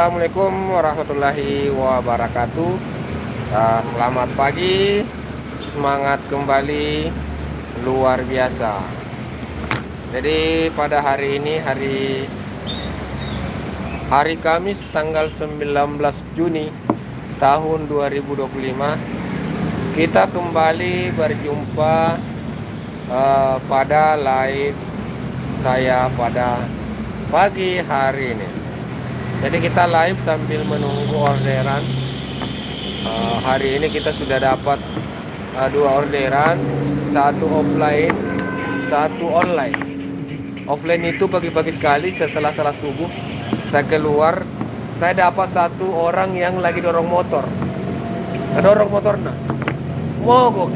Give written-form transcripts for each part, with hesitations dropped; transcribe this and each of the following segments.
Assalamualaikum warahmatullahi wabarakatuh. Selamat pagi, semangat kembali, luar biasa. Jadi pada hari ini hari Kamis tanggal 19 Juni tahun 2025, kita kembali berjumpa pada live saya pada pagi hari ini. Jadi kita live sambil menunggu orderan. Hari ini kita sudah dapat 2 orderan, satu offline, satu online. Offline itu pagi-pagi sekali setelah salat subuh, saya keluar, saya dapat satu orang yang lagi dorong motor. Dorong motor nah, mogok.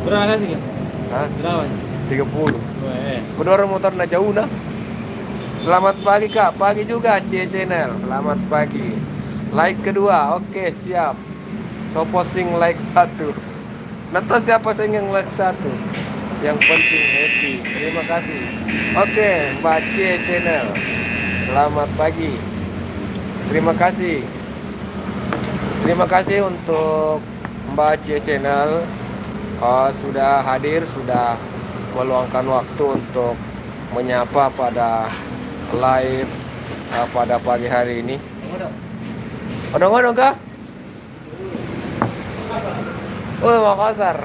Berapa sih? Hah? Berapa? 30. Weh. Pedorong motor nah jauh nah. Selamat pagi Kak, pagi juga C channel. Selamat pagi. Like kedua, oke siap. So posting like 1. Nonton siapa sih yang like 1? Yang penting happy. Terima kasih. Oke, Mbak C channel. Selamat pagi. Terima kasih. Terima kasih untuk Mbak C channel. Sudah hadir, sudah meluangkan waktu untuk menyapa pada live pada pagi hari ini. Odong-odong kah? Oh, Makassar.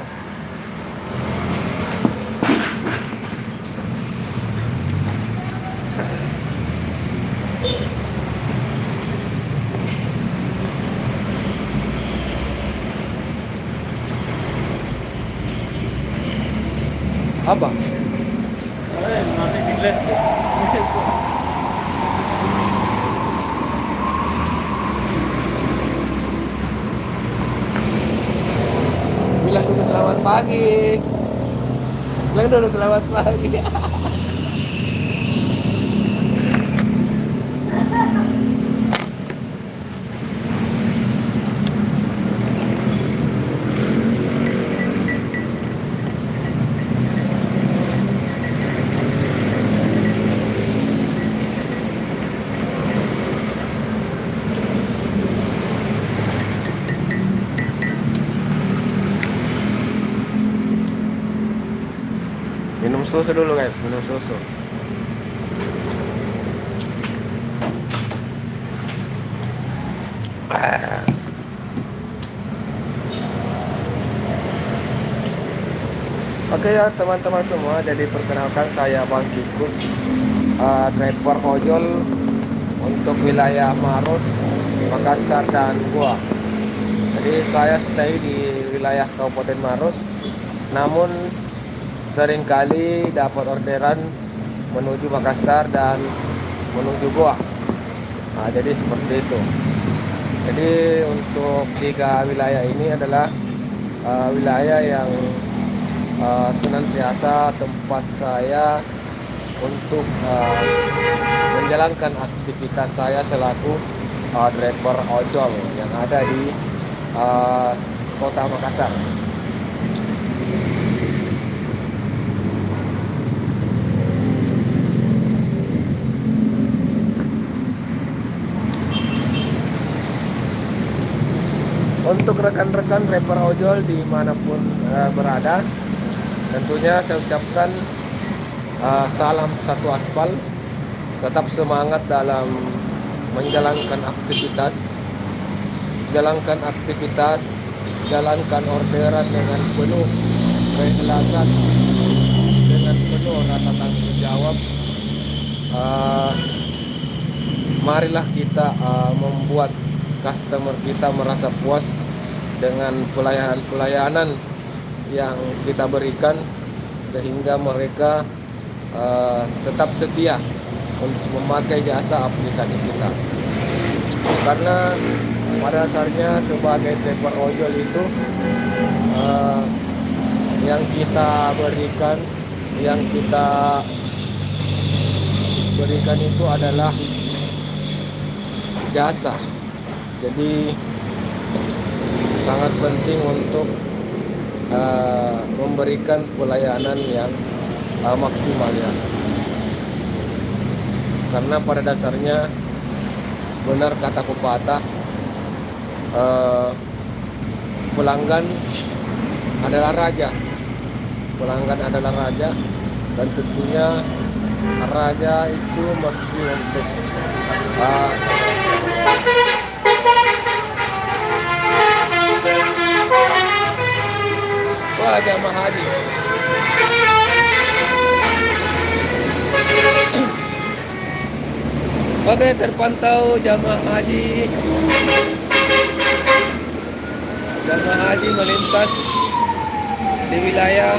Apa? Nanti di les deh. Bilang dulu selamat pagi. Bilang dulu selamat pagi. Minum susu dulu guys, minum susu. Oke ya teman-teman semua, jadi perkenalkan saya Bang Kikut, driver ojol untuk wilayah Maros, Makassar dan Goa. Jadi saya stay di wilayah Kabupaten Maros, namun seringkali dapat orderan menuju Makassar dan menuju Goa. Jadi seperti itu. Jadi untuk 3 wilayah ini adalah wilayah yang senantiasa tempat saya untuk menjalankan aktivitas saya selaku driver ojol yang ada di kota Makassar. Untuk rekan-rekan driver ojol dimanapun berada, tentunya saya ucapkan salam satu aspal. Tetap semangat dalam menjalankan aktivitas, jalankan orderan dengan penuh keikhlasan, dengan penuh rasa tanggung jawab. Marilah kita membuat customer kita merasa puas dengan pelayanan yang kita berikan, sehingga mereka tetap setia untuk memakai jasa aplikasi kita. Karena pada dasarnya sebagai driver ojol itu yang kita berikan itu adalah jasa. Jadi sangat penting untuk memberikan pelayanan yang maksimal ya. Karena pada dasarnya benar kata pepatah, eh, pelanggan adalah raja. Pelanggan adalah raja, dan tentunya raja itu mesti untuk uh, wah, jamaah haji. Oke, terpantau jamaah haji. Jamaah haji melintas di wilayah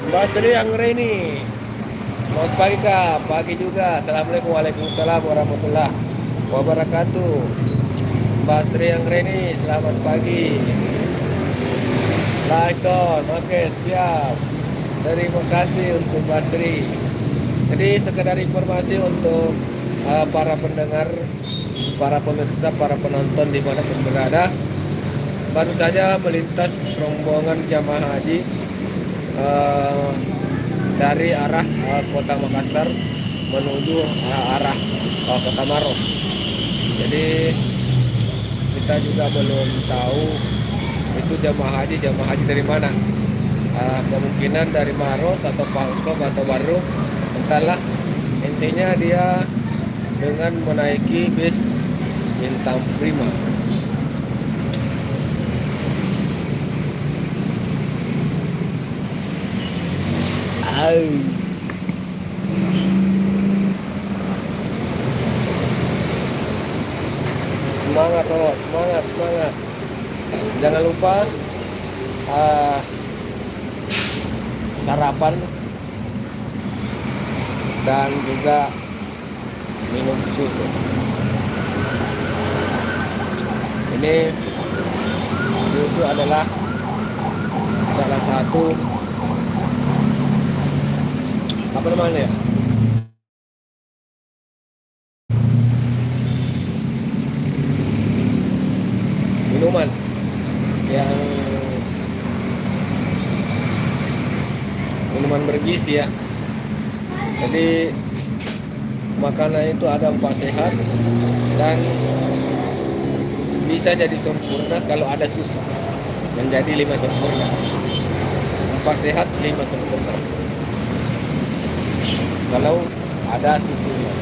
Mbak Sri Anggreni. Selamat pagi Kak, pagi juga. Assalamualaikum, waalaikumsalam warahmatullahi wabarakatuh. Mbak Sri Anggreni, selamat pagi. Laikon, oke siap. Terima kasih untuk Mbak Sri. Jadi sekedar informasi untuk para pendengar, para pemirsa, para penonton dimanapun berada. Baru saja melintas rombongan jamaah haji dari arah kota Makassar menuju arah kota Maros. Jadi kita juga belum tahu itu jamaah haji dari mana. Kemungkinan dari Maros atau Pangkep atau Baru, entahlah. Intinya dia dengan menaiki bis Bintang Prima. Semangat loh, semangat. Jangan lupa sarapan dan juga minum susu. Ini susu adalah salah satu apa namanya ya? Minuman yang minuman bergizi ya. Jadi makanan itu ada 4 sehat dan bisa jadi sempurna kalau ada susu, menjadi 5 sempurna. 4 sehat, 5 sempurna kalau ada susunya.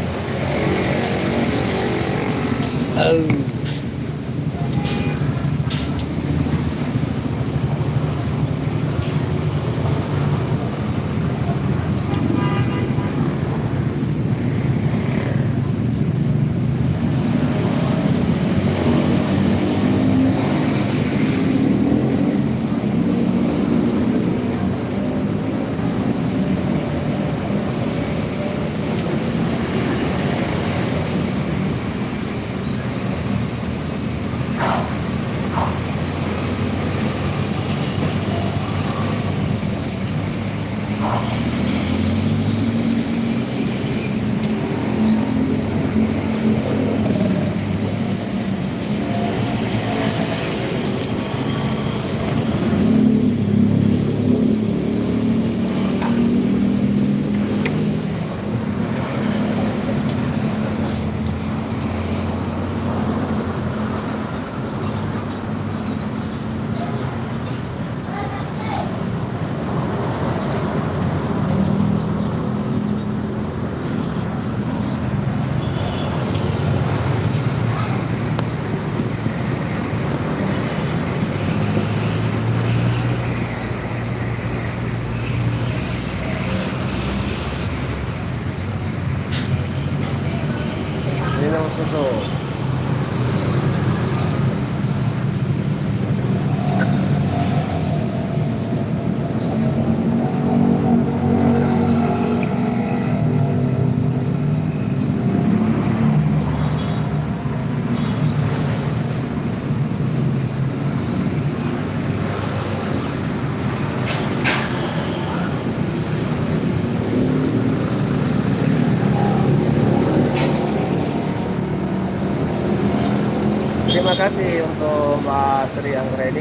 kasih untuk Mbak Sri Anggreni,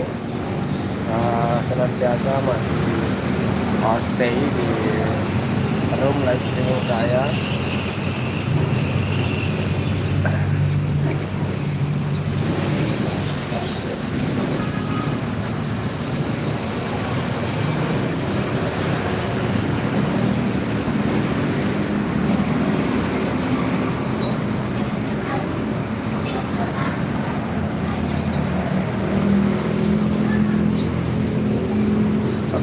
senantiasa masih stay di room live streaming saya.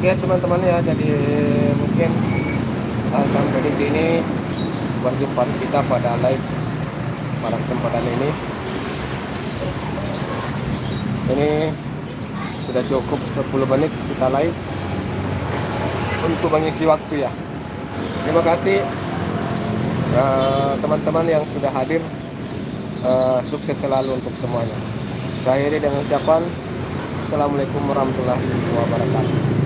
Oke teman-teman ya, jadi mungkin sampai di sini perjumpaan kita pada live pada kesempatan ini. Ini sudah cukup 10 menit kita live untuk mengisi waktu ya. Terima kasih teman-teman yang sudah hadir. Sukses selalu untuk semuanya. Saya akhiri dengan ucapan Assalamualaikum warahmatullahi wabarakatuh.